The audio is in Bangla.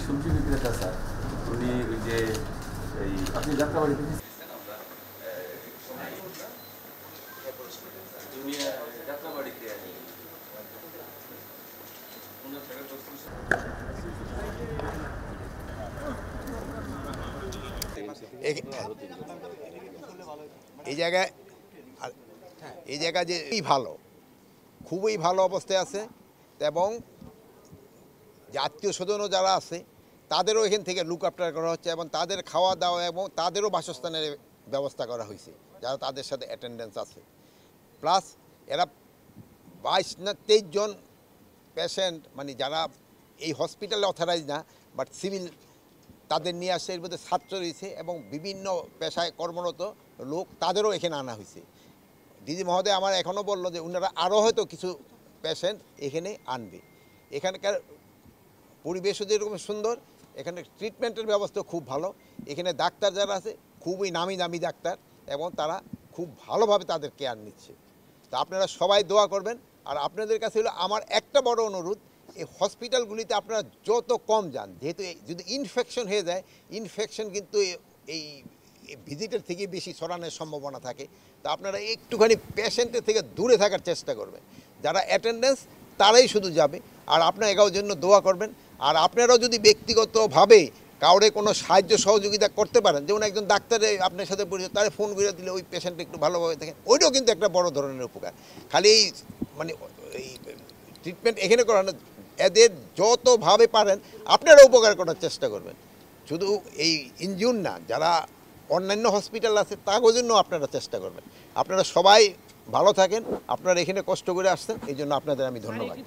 সবজি বিক্রেতা স্যার, উনি ওই যে এই আপনি যাত্রাবাড়ি থেকে এই জায়গায় যে ভালো, খুবই ভালো অবস্থায় আছে এবং যে আত্মীয় স্বজনও যারা আছে তাদেরও এখান থেকে লুক আফটার করা হচ্ছে এবং তাদের খাওয়া দাওয়া এবং তাদেরও বাসস্থানের ব্যবস্থা করা হয়েছে যারা তাদের সাথে অ্যাটেন্ডেন্স আছে। প্লাস এরা 22 না 23 জন পেশেন্ট মানে যারা এই হসপিটালে অথরাইজ না বাট সিভিল তাদের নিয়ে আসছে, এর মধ্যে ছাত্র রয়েছে এবং বিভিন্ন পেশায় কর্মরত লোক তাদেরও এখানে আনা হয়েছে। দিদি মহোদয় আমার এখনও বললো যে ওনারা আরও হয়তো কিছু পেশেন্ট এখানে আনবে। এখানকার পরিবেশও যেরকম সুন্দর, এখানে ট্রিটমেন্টের ব্যবস্থা খুব ভালো। এখানে ডাক্তার যারা আছে খুবই নামি দামি ডাক্তার এবং তারা খুব ভালোভাবে তাদের কেয়ার নিচ্ছে। তো আপনারা সবাই দোয়া করবেন। আর আপনাদের কাছে হলো আমার একটা বড় অনুরোধ, এই হসপিটালগুলিতে আপনারা যত কম যান, যেহেতু যদি ইনফেকশন হয়ে যায়, ইনফেকশন কিন্তু এই ভিজিটের থেকে বেশি ছড়ানোর সম্ভাবনা থাকে। তো আপনারা একটুখানি পেশেন্টের থেকে দূরে থাকার চেষ্টা করবেন। যারা অ্যাটেন্ডেন্স তারাই শুধু যাবে। আর আপনারা এগার জন্য দোয়া করবেন। আর আপনারাও যদি ব্যক্তিগতভাবে কাউরে কোনো সাহায্য সহযোগিতা করতে পারেন, যেমন একজন ডাক্তারে আপনার সাথে পরিচিত, তারা ফোন করে দিলে ওই পেশেন্ট একটু ভালোভাবে থাকেন, ওইটাও কিন্তু একটা বড় ধরনের উপকার। খালি এই মানে এই ট্রিটমেন্ট এখানে করানো, এদের যতভাবে পারেন আপনারা উপকার করার চেষ্টা করবেন। শুধু এই ইনজিউর না, যারা অন্যান্য হসপিটাল আছে তার জন্য আপনারা চেষ্টা করবেন। আপনারা সবাই ভালো থাকেন। আপনারা এখানে কষ্ট করে আসছেন, এই জন্য আপনাদের আমি ধন্যবাদ।